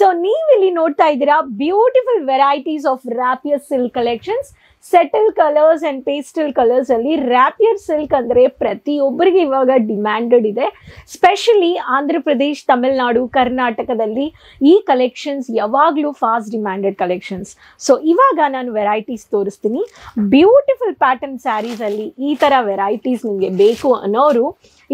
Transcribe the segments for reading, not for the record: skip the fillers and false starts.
So ನೀವು ಇಲ್ಲಿ ನೋಡ್ತಾ ಇದ್ದೀರಾ beautiful varieties of rapier silk collections. Subtle colours and pastel colours ಅಲ್ಲಿ ರಾಪಿಯರ್ ಸಿಲ್ಕ್ ಅಂದ್ರೆ ಪ್ರತಿಯೊಬ್ಬರಿಗೆ ಇವಾಗ ಡಿಮ್ಯಾಂಡೆಡ್ ಇದೆ. ಸ್ಪೆಷಲಿ ಆಂಧ್ರ ಪ್ರದೇಶ್, ತಮಿಳುನಾಡು, ಕರ್ನಾಟಕದಲ್ಲಿ ಈ ಕಲೆಕ್ಷನ್ಸ್ ಯಾವಾಗಲೂ ಫಾಸ್ಟ್ ಡಿಮ್ಯಾಂಡೆಡ್ ಕಲೆಕ್ಷನ್ಸ್. ಸೊ ಇವಾಗ ನಾನು ವೆರೈಟೀಸ್ ತೋರಿಸ್ತೀನಿ. ಬ್ಯೂಟಿಫುಲ್ ಪ್ಯಾಟರ್ನ್ ಸ್ಯಾರೀಸ್ ಅಲ್ಲಿ ಈ ತರ ವೆರೈಟೀಸ್ ನಿಮಗೆ ಬೇಕು ಅನ್ನೋರು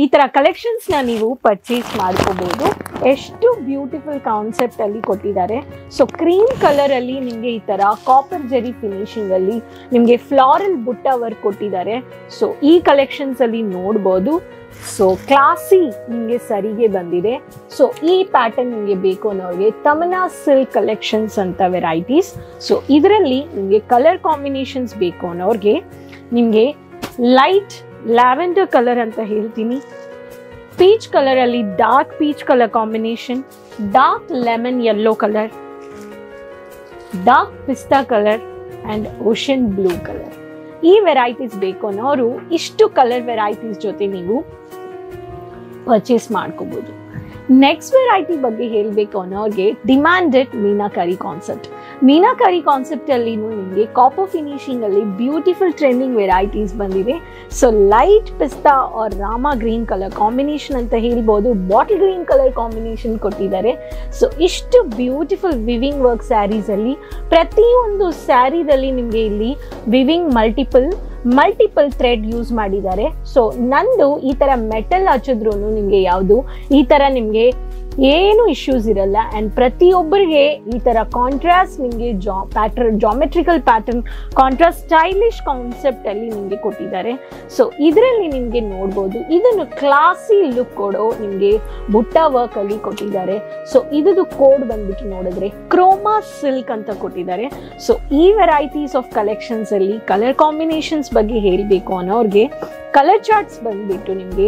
ಈ ತರ ಕಲೆಕ್ಷನ್ಸ್ನ ನೀವು ಪರ್ಚೇಸ್ ಮಾಡ್ಕೋಬಹುದು. ಎಷ್ಟು ಬ್ಯೂಟಿಫುಲ್ ಕಾನ್ಸೆಪ್ಟ್ ಅಲ್ಲಿ ಕೊಟ್ಟಿದ್ದಾರೆ. ಸೊ ಕ್ರೀಮ್ ಕಲರ್ ಅಲ್ಲಿ ನಿಮಗೆ ಈ ತರ ಕಾಪರ್ ಜೆರಿ ಫಿನಿಶಿಂಗ್ ಅಲ್ಲಿ ನಿಮಗೆ ಫ್ಲಾರಲ್ ಬುಟ್ಟ ವರ್ಕ್ ಕೊಟ್ಟಿದ್ದಾರೆ. ಸೊ ಈ ಕಲೆಕ್ಷನ್ಸ್ ಅಲ್ಲಿ ನೋಡ್ಬೋದು. ಸೊ ಕ್ಲಾಸಿ ನಿಮಗೆ ಸರಿಗೆ ಬಂದಿದೆ. ಸೊ ಈ ಪ್ಯಾಟರ್ನ್ ನಿಮಗೆ ಬೇಕು ಅನ್ನೋರಿಗೆ ತಮನಾ ಸಿಲ್ಕ್ ಕಲೆಕ್ಷನ್ಸ್ ಅಂತ ವೆರೈಟೀಸ್. ಸೊ ಇದರಲ್ಲಿ ನಿಮಗೆ ಕಲರ್ ಕಾಂಬಿನೇಷನ್ಸ್ ಬೇಕು ಅನ್ನೋರಿಗೆ ನಿಮಗೆ ಲೈಟ್ ಲ್ಯಾವೆಂಡರ್ ಕಲರ್ ಅಂತ ಹೇಳ್ತೀನಿ, ಪೀಚ್ ಕಲರ್ ಅಲ್ಲಿ dark peach colour combination, dark lemon yellow colour, dark pista colour and ocean blue colour. ಈ ವೆರೈಟೀಸ್ ಬೇಕು ಅನ್ನೋರು ಇಷ್ಟು ಕಲರ್ ವೆರೈಟೀಸ್ ಜೊತೆ ನೀವು ಪರ್ಚೇಸ್ ಮಾಡ್ಕೋಬಹುದು. ನೆಕ್ಸ್ಟ್ ವೆರೈಟಿ ಬಗ್ಗೆ ಹೇಳಬೇಕು ಅನ್ನೋರಿಗೆ demanded meenakari concept. Meenakari concept ಅಲ್ಲಿ ನಿಮಗೆ ಕಾಪರ್ ಫಿನಿಶಿಂಗ್ ಅಲ್ಲಿ ಬ್ಯೂಟಿಫುಲ್ ಟ್ರೆಂಡಿಂಗ್ ವೆರೈಟೀಸ್ ಬಂದಿದೆ. So light pista or rama green colour combination ಅಂತ ಹೇಳ್ಬೋದು. ಬಾಟಲ್ ಗ್ರೀನ್ ಕಲರ್ ಕಾಂಬಿನೇಷನ್ ಕೊಟ್ಟಿದ್ದಾರೆ. ಸೊ ಇಷ್ಟು ಬ್ಯೂಟಿಫುಲ್ ವಿವಿಂಗ್ ವರ್ಕ್ ಸ್ಯಾರೀಸ್ ಅಲ್ಲಿ ಪ್ರತಿಯೊಂದು ಸ್ಯಾರಿದಲ್ಲಿ ನಿಮಗೆ ಇಲ್ಲಿ ವಿವಿಂಗ್ ಮಲ್ಟಿಪಲ್ ಥ್ರೆಡ್ ಯೂಸ್ ಮಾಡಿದ್ದಾರೆ. ಸೊ ನಂದು ಈ ತರ ಮೆಟಲ್ ಹಚ್ಚಿದ್ರು ನಿಮಗೆ ಯಾವುದು ಈ ತರ ನಿಮಗೆ ಏನು ಇಶ್ಯೂಸ್ ಇರಲ್ಲ. ಅಂಡ್ ಪ್ರತಿಯೊಬ್ಬರಿಗೆ ಈ ತರ ಕಾಂಟ್ರಾಸ್ಟ್ ನಿಮಗೆ geometrical pattern contrast stylish concept ಅಲ್ಲಿ ನಿಮಗೆ ಕೊಟ್ಟಿದ್ದಾರೆ. ಸೊ ಇದರಲ್ಲಿ ನಿಮಗೆ ನೋಡ್ಬೋದು ಇದನ್ನು ಕ್ಲಾಸಿ ಲುಕ್ ಕೊಡೋ ನಿಮಗೆ ಬುಟ್ಟ ವರ್ಕ್ ಅಲ್ಲಿ ಕೊಟ್ಟಿದ್ದಾರೆ. ಸೊ ಇದು ಕೋಡ್ ಬಂದ್ಬಿಟ್ಟು ನೋಡಿದ್ರೆ ಕ್ರೋಮಾ ಸಿಲ್ಕ್ ಅಂತ ಕೊಟ್ಟಿದ್ದಾರೆ. ಸೊ ಈ ವೆರೈಟೀಸ್ ಆಫ್ ಕಲೆಕ್ಷನ್ಸ್ ಅಲ್ಲಿ ಕಲರ್ ಕಾಂಬಿನೇಷನ್ಸ್ ಬಗ್ಗೆ ಹೇಳಬೇಕು ಅನ್ನೋರಿಗೆ ಕಲರ್ ಚಾರ್ಟ್ಸ್ ಬಂದ್ಬಿಟ್ಟು ನಿಮಗೆ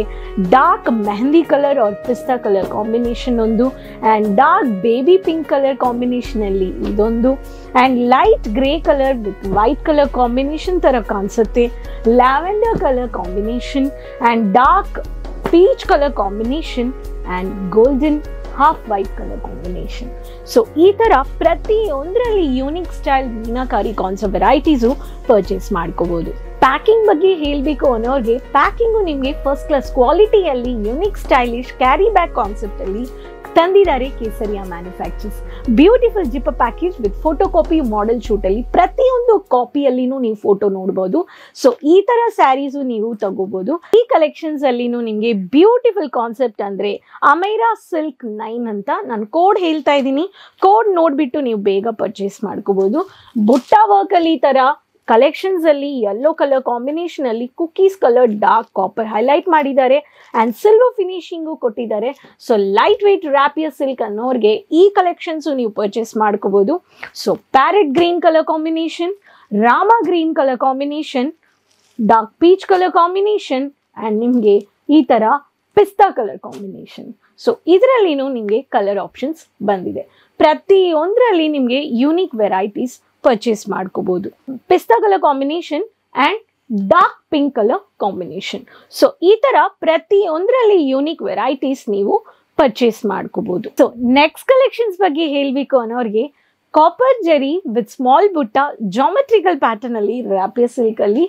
dark mehndi colour or pista colour combination ಒಂದು, and dark baby pink colour combination ಅಲ್ಲಿ ಇದೊಂದು, and light grey colour with white colour combination ತರ ಕಾಣಿಸುತ್ತೆ, lavender colour combination and dark peach colour combination and golden half white colour combination. So ಈ ತರ ಪ್ರತಿಯೊಂದರಲ್ಲಿ unique style meenakari concept varieties purchase ಮಾಡ್ಕೋಬಹುದು. Packing ಬಗ್ಗೆ ಹೇಳಬೇಕು ಅನ್ನೋರಿಗೆ ಪ್ಯಾಕಿಂಗು ನಿಮಗೆ ಫಸ್ಟ್ ಕ್ಲಾಸ್ ಕ್ವಾಲಿಟಿಯಲ್ಲಿ unique stylish carry bag concept ಅಲ್ಲಿ ತಂದಿದ್ದಾರೆ Kesariya manufacturers. Beautiful zip package with photo copy model shoot ಅಲ್ಲಿ ಪ್ರತಿಯೊಂದು ಕಾಪಿಯಲ್ಲಿನೂ ನೀವು ಫೋಟೋ ನೋಡಬಹುದು. ಸೊ ಈ ತರ ಸ್ಯಾರೀಸು ನೀವು ತಗೋಬಹುದು. ಈ ಕಲೆಕ್ಷನ್ಸ್ ಅಲ್ಲಿನೂ ನಿಮಗೆ ಬ್ಯೂಟಿಫುಲ್ ಕಾನ್ಸೆಪ್ಟ್ ಅಂದ್ರೆ ಅಮೈರಾ ಸಿಲ್ಕ್ 9 ಅಂತ ನಾನು ಕೋಡ್ ಹೇಳ್ತಾ ಇದ್ದೀನಿ. ಕೋಡ್ ನೋಡ್ಬಿಟ್ಟು ನೀವು ಬೇಗ ಪರ್ಚೇಸ್ ಮಾಡ್ಕೋಬಹುದು. ಬುಟ್ಟ ವರ್ಕ್ ಅಲ್ಲಿ ಈ ತರ ಕಲೆಕ್ಷನ್ಸ್ ಅಲ್ಲಿ ಯೆಲ್ಲೋ ಕಲರ್ ಕಾಂಬಿನೇಷನ್ ಅಲ್ಲಿ cookies colour dark copper highlight ಮಾಡಿದ್ದಾರೆ ಅಂಡ್ ಸಿಲ್ವರ್ ಫಿನಿಶಿಂಗು ಕೊಟ್ಟಿದ್ದಾರೆ. ಸೊ ಲೈಟ್ ವೇಟ್ ರಾಪಿಯರ್ ಸಿಲ್ಕ್ ಅನ್ನೋರಿಗೆ ಈ ಕಲೆಕ್ಷನ್ಸ್ ನೀವು ಪರ್ಚೇಸ್ ಮಾಡ್ಕೋಬಹುದು. So parrot green colour combination, Rama green colour combination, dark peach colour combination and ನಿಮಗೆ ಈ ತರ ಪಿಸ್ತಾ ಕಲರ್ ಕಾಂಬಿನೇಷನ್. ಸೊ ಇದರಲ್ಲಿನೂ ನಿಮಗೆ ಕಲರ್ ಆಪ್ಷನ್ಸ್ ಬಂದಿದೆ. ಪ್ರತಿಯೊಂದರಲ್ಲಿ ನಿಮಗೆ ಯೂನಿಕ್ ವೆರೈಟೀಸ್ ಪರ್ಚೇಸ್ ಮಾಡ್ಕೋಬಹುದು. Pista colour combination and dark pink colour combination. So ಈ ತರ ಪ್ರತಿಯೊಂದರಲ್ಲಿ ಯೂನಿಕ್ ವೆರೈಟೀಸ್ ನೀವು ಪರ್ಚೇಸ್ ಮಾಡ್ಕೋಬಹುದು. ಸೊ ನೆಕ್ಸ್ಟ್ ಕಲೆಕ್ಷನ್ಸ್ ಬಗ್ಗೆ ಹೇಳಬೇಕು ಅನ್ನೋರಿಗೆ copper zari with small butta geometrical pattern ಅಲ್ಲಿ ರಾಪಿಯರ್ ಸಿಲ್ಕ್ ಅಲ್ಲಿ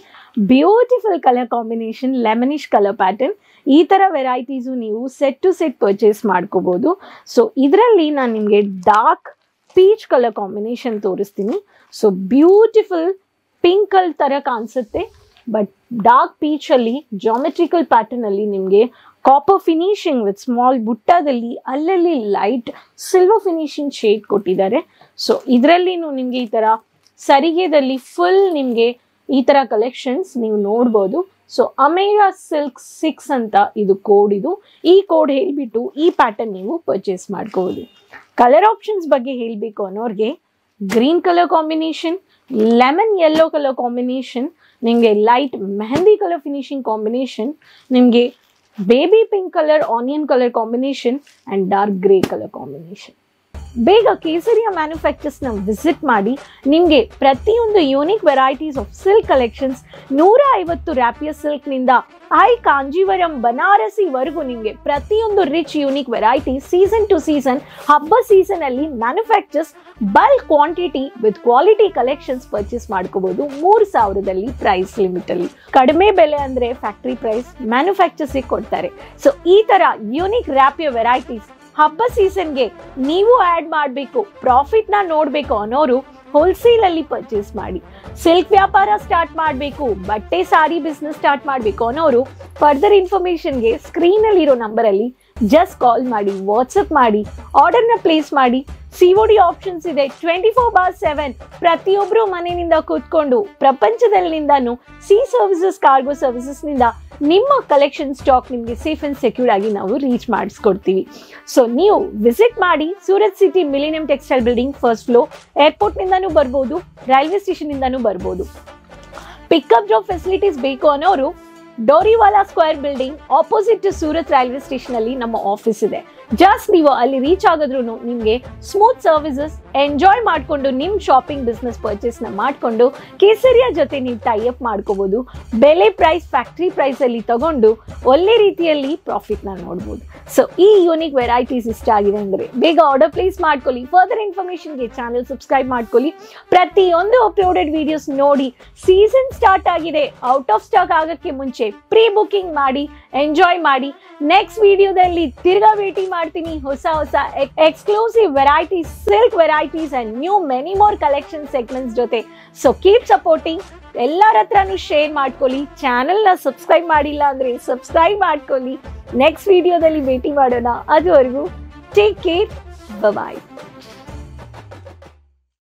beautiful colour combination lemonish colour pattern. ಈ ತರ ವೆರೈಟೀಸು ನೀವು ಸೆಟ್ ಟು ಸೆಟ್ ಪರ್ಚೇಸ್ ಮಾಡ್ಕೋಬಹುದು. ಸೊ ಇದರಲ್ಲಿ ನಾನು ನಿಮಗೆ ಡಾರ್ಕ್ ಪೀಚ್ ಕಲರ್ ಕಾಂಬಿನೇಷನ್ ತೋರಿಸ್ತೀನಿ. ಸೊ ಬ್ಯೂಟಿಫುಲ್ ಪಿಂಕ್ ಕಲರ್ ತರ ಕಾಣಿಸುತ್ತೆ, ಬಟ್ ಡಾರ್ಕ್ ಪೀಚ್ ಅಲ್ಲಿ ಜಾಮೆಟ್ರಿಕಲ್ ಪ್ಯಾಟರ್ನ್ ಅಲ್ಲಿ ನಿಮಗೆ ಕಾಪರ್ ಫಿನಿಶಿಂಗ್ ವಿತ್ ಸ್ಮಾಲ್ ಬುಟ್ಟದಲ್ಲಿ ಅಲ್ಲಲ್ಲಿ ಲೈಟ್ ಸಿಲ್ವರ್ ಫಿನಿಶಿಂಗ್ ಶೇಡ್ ಕೊಟ್ಟಿದ್ದಾರೆ. ಸೊ ಇದರಲ್ಲಿನೂ ನಿಮಗೆ ಈ ತರ ಸರಿಗೆದಲ್ಲಿ ಫುಲ್ ನಿಮಗೆ ಈ ತರ ಕಲೆಕ್ಷನ್ಸ್ ನೀವು ನೋಡ್ಬೋದು. ಸೊ ಅಮೇರಾ ಸಿಲ್ಕ್ 6 ಅಂತ ಇದು ಕೋಡ್. ಈ ಕೋಡ್ ಹೇಳ್ಬಿಟ್ಟು ಈ ಪ್ಯಾಟರ್ನ್ ನೀವು ಪರ್ಚೇಸ್ ಮಾಡ್ಕೋಬಹುದು. ಕಲರ್ ಆಪ್ಷನ್ಸ್ ಬಗ್ಗೆ ಹೇಳಬೇಕು ಅನ್ನೋರಿಗೆ green colour combination, lemon yellow colour combination, ನಿಮಗೆ light mehndi colour finishing combination, ನಿಮಗೆ baby pink colour onion colour combination and dark grey colour combination. ಬೇಗ ಕೇಸರಿಯ ಮ್ಯಾನುಫ್ಯಾಕ್ಚರ್ಸ್ ನ ವಿಸಿಟ್ ಮಾಡಿ. ನಿಮ್ಗೆ ಪ್ರತಿಯೊಂದು unique varieties of silk collections 150 rapier silk ನಿಂದ ಕಾಂಜೀವರಂ ಬನಾರಸಿ ವರೆಗೂ ನಿಮ್ಗೆ ಪ್ರತಿಯೊಂದು rich unique variety season to season, ಹಬ್ಬ ಸೀಸನ್ ಅಲ್ಲಿ manufacturers bulk quantity with quality collections purchase ಮಾಡ್ಕೋಬಹುದು 3000ದಲ್ಲಿ ಪ್ರೈಸ್ ಲಿಮಿಟ್ ಅಲ್ಲಿ. ಕಡಿಮೆ ಬೆಲೆ ಅಂದ್ರೆ ಫ್ಯಾಕ್ಟರಿ ಪ್ರೈಸ್ ಮ್ಯಾನುಫ್ಯಾಕ್ಚರ್ಸ್ ಕೊಡ್ತಾರೆ. ಸೊ ಈ ತರ ಯೂನಿಕ್ ರ್ಯಾಪಿಯರ್ ವೆರೈಟೀಸ್ ಹಬ್ಬ ಸೀಸನ್ಗೆ ನೀವು ಆಡ್ ಮಾಡಬೇಕು, ಪ್ರಾಫಿಟ್ ನ ನೋಡ್ಬೇಕು ಅನ್ನೋರು ಹೋಲ್ಸೇಲ್ ಅಲ್ಲಿ ಪರ್ಚೇಸ್ ಮಾಡಿ. ಸಿಲ್ಕ್ ವ್ಯಾಪಾರ ಸ್ಟಾರ್ಟ್ ಮಾಡಬೇಕು, ಬಟ್ಟೆ ಸಾರಿ ಬಿಸ್ನೆಸ್ ಸ್ಟಾರ್ಟ್ ಮಾಡಬೇಕು ಅನ್ನೋರು ಫರ್ದರ್ ಇನ್ಫಾರ್ಮೇಶನ್ಗೆ ಸ್ಕ್ರೀನ್ ಅಲ್ಲಿ ಇರೋ ನಂಬರ್ ಅಲ್ಲಿ ಜಸ್ಟ್ ಕಾಲ್ ಮಾಡಿ, ವಾಟ್ಸಪ್ ಮಾಡಿ, ಆರ್ಡರ್ ನ ಪ್ಲೇಸ್ ಮಾಡಿ. COD ಆಪ್ಷನ್ಸ್ ಇದೆ 24/7. ಪ್ರತಿಯೊಬ್ರು ಮನೆಯಿಂದ ಕೂತ್ಕೊಂಡು ಪ್ರಪಂಚದಲ್ಲಿಂದಾನು ಸರ್ವಿಸಸ್, ಕಾರ್ಗೋ ಸರ್ವಿಸಸ್ ನಿಂದ ನಿಮ್ಮ ಕಲೆಕ್ಷನ್ ಸ್ಟಾಕ್ ನಿಮ್ಗೆ ಸೇಫ್ ಅಂಡ್ ಸೆಕ್ಯೂರ್ ಆಗಿ ನಾವು ರೀಚ್ ಮಾಡಿಸ್ಕೊಡ್ತೀವಿ. ಸೊ ನೀವು ವಿಸಿಟ್ ಮಾಡಿ Surat city millennium textile building first floor. Airport ನಿಂದಾನು ಬರ್ಬೋದು, ರೈಲ್ವೆ ಸ್ಟೇಷನ್ ಇಂದಾನು ಬರ್ಬೋದು. ಪಿಕಪ್ ಡ್ರಾಪ್ ಫೆಸಿಲಿಟೀಸ್ ಬೇಕು ಅನ್ನೋರು Doriwala square building opposite to Surat railway station ಅಲ್ಲಿ ನಮ್ಮ ಆಫೀಸ್ ಇದೆ. ಜಸ್ಟ್ ನೀವು ಅಲ್ಲಿ ರೀಚ್ ಆಗಿದ್ರು ನಿಮ್ಗೆ ಸ್ಮೂತ್ ಸರ್ವಿಸಸ್ ಎಂಜಾಯ್ ಮಾಡ್ಕೊಂಡು ನಿಮ್ ಶಾಪಿಂಗ್ ಬಿಸ್ನೆಸ್ ಪರ್ಚೇಸ್ ನ ಮಾಡ್ಕೊಂಡು ಕೇಸರಿಯ ಜೊತೆ ನೀವು ಟೈ ಅಪ್ ಮಾಡ್ಕೋಬಹುದು. ಬೆಲೆ ಪ್ರೈಸ್ ಫ್ಯಾಕ್ಟರಿ ಪ್ರೈಸ್ ಅಲ್ಲಿ ತಗೊಂಡು ಒಳ್ಳೆ ರೀತಿಯಲ್ಲಿ ಪ್ರಾಫಿಟ್ ನ ನೋಡ್ಬೋದು. ಸೊ ಈ ಯೂನಿಕ್ ವೆರೈಟೀಸ್ ಇಷ್ಟ ಆಗಿದೆ ಅಂದ್ರೆ ಬೇಗ ಆರ್ಡರ್ ಪ್ಲೇಸ್ ಮಾಡ್ಕೊಳ್ಳಿ. ಫರ್ದರ್ ಇನ್ಫಾರ್ಮೇಶನ್ಗೆ ಚಾನೆಲ್ ಸಬ್ಸ್ಕ್ರೈಬ್ ಮಾಡ್ಕೊಳ್ಳಿ. ಪ್ರತಿಯೊಂದು ಅಪ್ಲೋಡೆಡ್ ವಿಡಿಯೋಸ್ ನೋಡಿ. ಸೀಸನ್ ಸ್ಟಾರ್ಟ್ ಆಗಿದೆ, ಔಟ್ ಆಫ್ ಸ್ಟಾಕ್ ಆಗಕ್ಕೆ ಮುಂಚೆ ಪ್ರೀ ಬುಕಿಂಗ್ ಮಾಡಿ, ಎಂಜಾಯ್ ಮಾಡಿ. ನೆಕ್ಸ್ಟ್ ವಿಡಿಯೋದಲ್ಲಿ ತಿರ್ಗಾ ಭೇಟಿ ಮಾಡ್ತೀನಿ ಹೊಸ exclusive varieties, silk varieties and new many more collection segments ಜೊತೆ. So keep supporting. ಎಲ್ಲರ ಹತ್ರನೂ ಶೇರ್ ಮಾಡ್ಕೊಳ್ಳಿ. ಚಾನೆಲ್ ನ ಸಬ್ಸ್ಕ್ರೈಬ್ ಮಾಡಿಲ್ಲ ಅಂದ್ರೆ ಸಬ್ಸ್ಕ್ರೈಬ್ ಮಾಡ್ಕೊಳ್ಳಿ. ನೆಕ್ಸ್ಟ್ ವಿಡಿಯೋದಲ್ಲಿ ಭೇಟಿ ಮಾಡೋಣ. ಅದುವರೆಗೂ ಟೇಕ್ ಕೇರ್, ಬಾಯ್.